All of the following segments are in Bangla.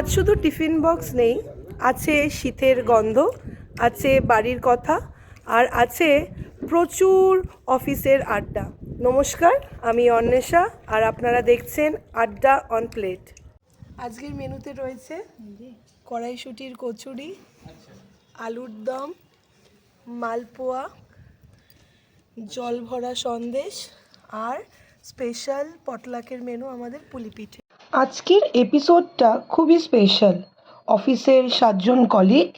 আজ শুধু টিফিন বক্স নেই, আছে শীতের গন্ধ, আছে বাড়ির কথা, আর আছে প্রচুর অফিসের আড্ডা। নমস্কার, আমি অন্বেষা, আর আপনারা দেখছেন আড্ডা অন প্লেট। আজকের মেনুতে রয়েছে কড়াইশুঁটির কচুরি, আলুর দম, মালপোয়া, জল ভরা সন্দেশ আর স্পেশাল পটলাকের মেনু আমাদের পুলি পিঠে। আজকের এপিসোডটা খুবই স্পেশাল। অফিসের 7জন কলিগ,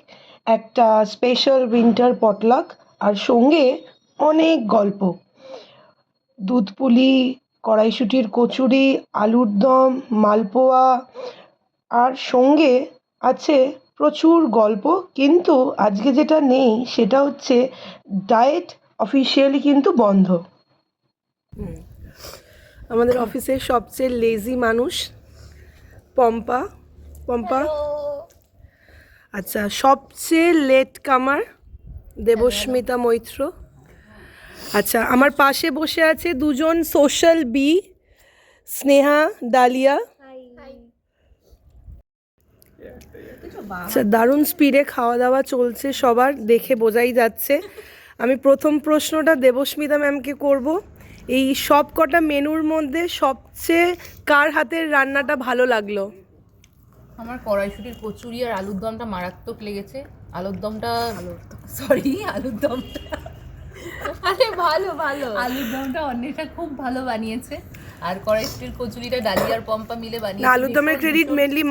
একটা স্পেশাল উইন্টার পটলাক, আর সঙ্গে অনেক গল্প। দুধ পুলি, কড়াইশুঁটির কচুরি, আলুর দম, মালপোয়া, আর সঙ্গে আছে প্রচুর গল্প। কিন্তু আজকে যেটা নেই সেটা হচ্ছে ডায়েট অফিসিয়ালি কিন্তু বন্ধ। আমাদের অফিসের সবচেয়ে লেজি মানুষ পম্পা। আচ্ছা, সবচেয়ে লেট কামার দেবস্মিতা মৈত্র। আচ্ছা, আমার পাশে বসে আছে দুজন সোশ্যাল বি, স্নেহা, ডালিয়া। আচ্ছা, দারুণ স্পিডে খাওয়া দাওয়া চলছে সবার, দেখে বোঝাই যাচ্ছে। আমি প্রথম প্রশ্নটা দেবস্মিতা ম্যামকে করব। এই সব কটা মেনুর মধ্যে সবচেয়ে কার হাতের রান্নাটা ভালো লাগলো? আমার কড়াইশুঁটির কচুরি আর আলুর দমটা মারাত্মক লেগেছে। আলুর দমটা আরে ভালো আলুর দমটা অন্যটা খুব ভালো বানিয়েছে, আর কড়াইশুঁটির কচুরিটা ডালিয়ার পম্পা মিলে বানিয়েছে। আলুর দমের ক্রেডিট মেনলি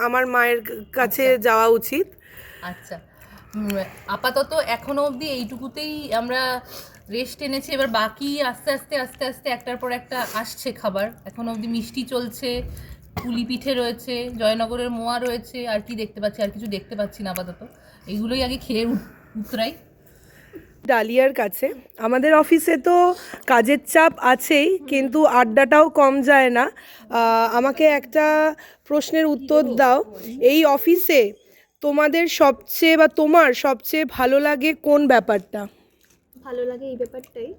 আমার মায়ের কাছে যাওয়া উচিত। আচ্ছা, আপাতত এখনো অবধি এইটুকুতেই আমরা রেস্ট এনেছি। এবার বাকি আস্তে আস্তে একটার পর একটা আসছে খাবার। এখনো অবধি মিষ্টি চলছে, পুলি পিঠে রয়েছে, জয়নগরের মোয়া রয়েছে, আর কি দেখতে পাচ্ছি? আর কিছু দেখতে পাচ্ছি না আপাতত। এইগুলোই আগে খেয়ে উতরাই। ডালিয়ার কাছে, আমাদের অফিসে তো কাজের চাপ আছেই, কিন্তু আড্ডাটাও কম যায় না। আমাকে একটা প্রশ্নের উত্তর দাও। এই অফিসে তোমাদের সবচেয়ে বা তোমার সবচেয়ে ভালো লাগে কোন ব্যাপারটা? ভালো লাগে এই ব্যাপারটাই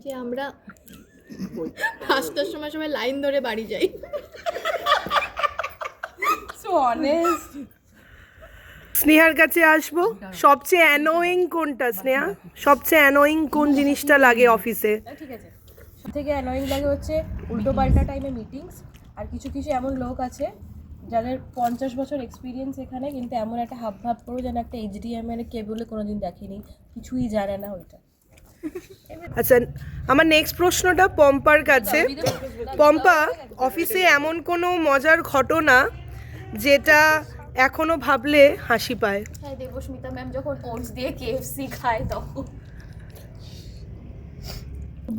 যে আমরা 5টার সময় লাইন ধরে বাড়ি যাই। So honest. স্নেহার কাছে আসবো। সবচেয়ে অ্যানোয়িং কোনটা স্নেহা? সবচেয়ে অ্যানোয়িং কোন জিনিসটা লাগে অফিসে? ঠিক আছে, সব থেকে অ্যানোয়িং লাগে হচ্ছে উল্টো পাল্টা টাইমে মিটিংস। আর কিছু এমন লোক আছে যাদের 50 বছর এক্সপিরিয়েন্স এখানে, কিন্তু এমন একটা হাব ভাব করো যেন একটা HDMI এর কেবলে কোনোদিন দেখেনি, কিছুই জানে না ওইটা। আচ্ছা, আমার নেক্সট প্রশ্নটা পম্পার কাছে। পম্পা, অফিসে এমন কোনো মজার ঘটনা যেটা এখনো ভাবলে হাসি পায়? হ্যাঁ, দেবস্মিতা ম্যাম যখন ওটস দিয়ে KFC খায় তখন।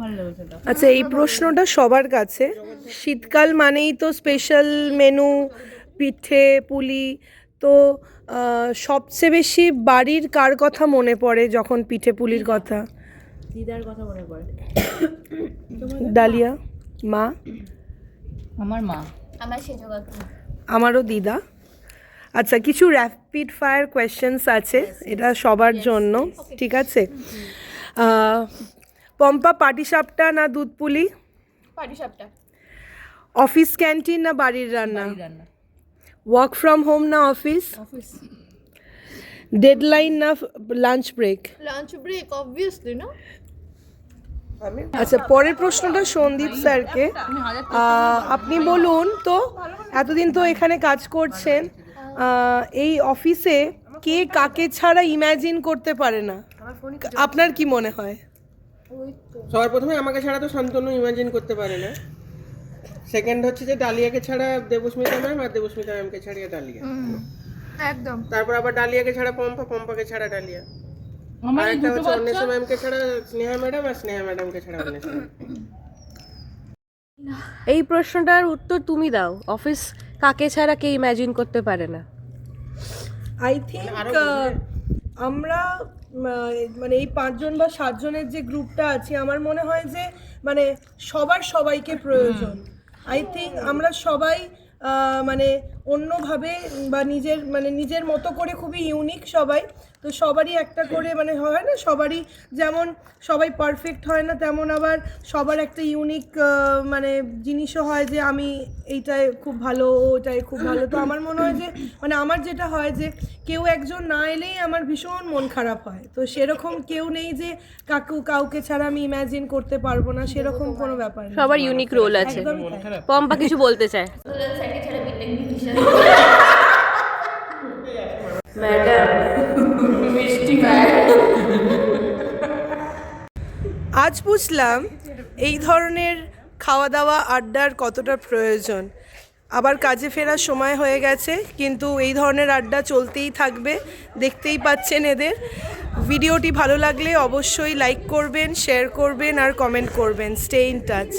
ভালো লেগেছে। আচ্ছা, এই প্রশ্নটা সবার কাছে। শীতকাল মানেই তো স্পেশাল মেনু, পিঠে পুলি। তো সবচেয়ে বেশি বাড়ির কার কথা মনে পড়ে যখন পিঠে পুলির কথা? দিদার কথা মনে পড়ে। ডালিয়া? মা? আমার মা। আমার সেজো কাকু। আমারও দিদা। আচ্ছা, কিছু র্যাপিড ফায়ার কোয়েশ্চেন্স আছে, এটা সবার জন্য, ঠিক আছে? পম্পা, পাটিসাপটা না দুধ পুলি? পাটিসাপটা। অফিস ক্যান্টিন না বাড়ির রান্না? রান্না। ওয়ার্ক ফ্রম হোম না অফিস? ডেডলাইন না lunch break? Lunch break obviously না। আচ্ছা, পরের প্রশ্নটা সন্দীপ স্যারকে। আপনি বলুন তো, এতদিন তো এখানে কাজ করছেন, এই অফিসে কে কাকে ছাড়া ইম্যাজিন করতে পারে না? আপনার কি মনে হয়? সবার প্রথমে আমাকে ছাড়া তো শান্তনু ইমাজিন করতে পারে না। সেকেন্ড হচ্ছে যে ডালিয়াকে ছাড়া দেবস্মিতা ম্যাম, আর দেবস্মিতা ম্যামকে ছাড়িয়ে ডালিয়া। একদম। তারপর আবার ডালিয়াকে ছাড়া পম্পা, পম্পাকে ছাড়া ডালিয়া। আর একটা হচ্ছে অন্বেষা ম্যামকে ছাড়া স্নেহা ম্যাডাম, আর স্নেহা ম্যাডামকে ছাড়া অন্বেষা ম্যাম। এই প্রশ্নটার উত্তর তুমি দাও। অফিস কাকে ছাড়া কে ইমাজিন করতে পারে না? আই থিঙ্ক আমরা মানে এই 5জন বা 7জনের যে গ্রুপটা আছে, আমার মনে হয় যে মানে সবাইকে প্রয়োজন। আই থিঙ্ক আমরা সবাই মানে অন্যভাবে বা নিজের মতো করে খুবই ইউনিক সবাই। তো সবারই একটা করে মানে হয় না, সবারই যেমন সবাই পারফেক্ট হয় না, তেমন আবার সবার একটা ইউনিক মানে জিনিসও হয় যে আমি এইটায় খুব ভালো, ওটাই খুব ভালো। তো আমার মনে হয় যে মানে আমার যেটা হয় যে কেউ একজন না এলেই আমার ভীষণ মন খারাপ হয়। তো সেরকম কেউ নেই যে কাউকে ছাড়া আমি ইমাজিন করতে পারবো না, সেরকম কোনো ব্যাপার নেই। সবার ইউনিক রোল আছে। একদমই তাই। পম্পা কিছু বলতে চায়। আজ বুঝলাম এই ধরনের খাওয়া দাওয়া আড্ডার কতটা প্রয়োজন। আবার কাজে ফেরার সময় হয়ে গেছে, কিন্তু এই ধরনের আড্ডা চলতেই থাকবে, দেখতেই পাচ্ছেন এদের। ভিডিওটি ভালো লাগলে অবশ্যই লাইক করবেন, শেয়ার করবেন আর কমেন্ট করবেন। Stay in touch.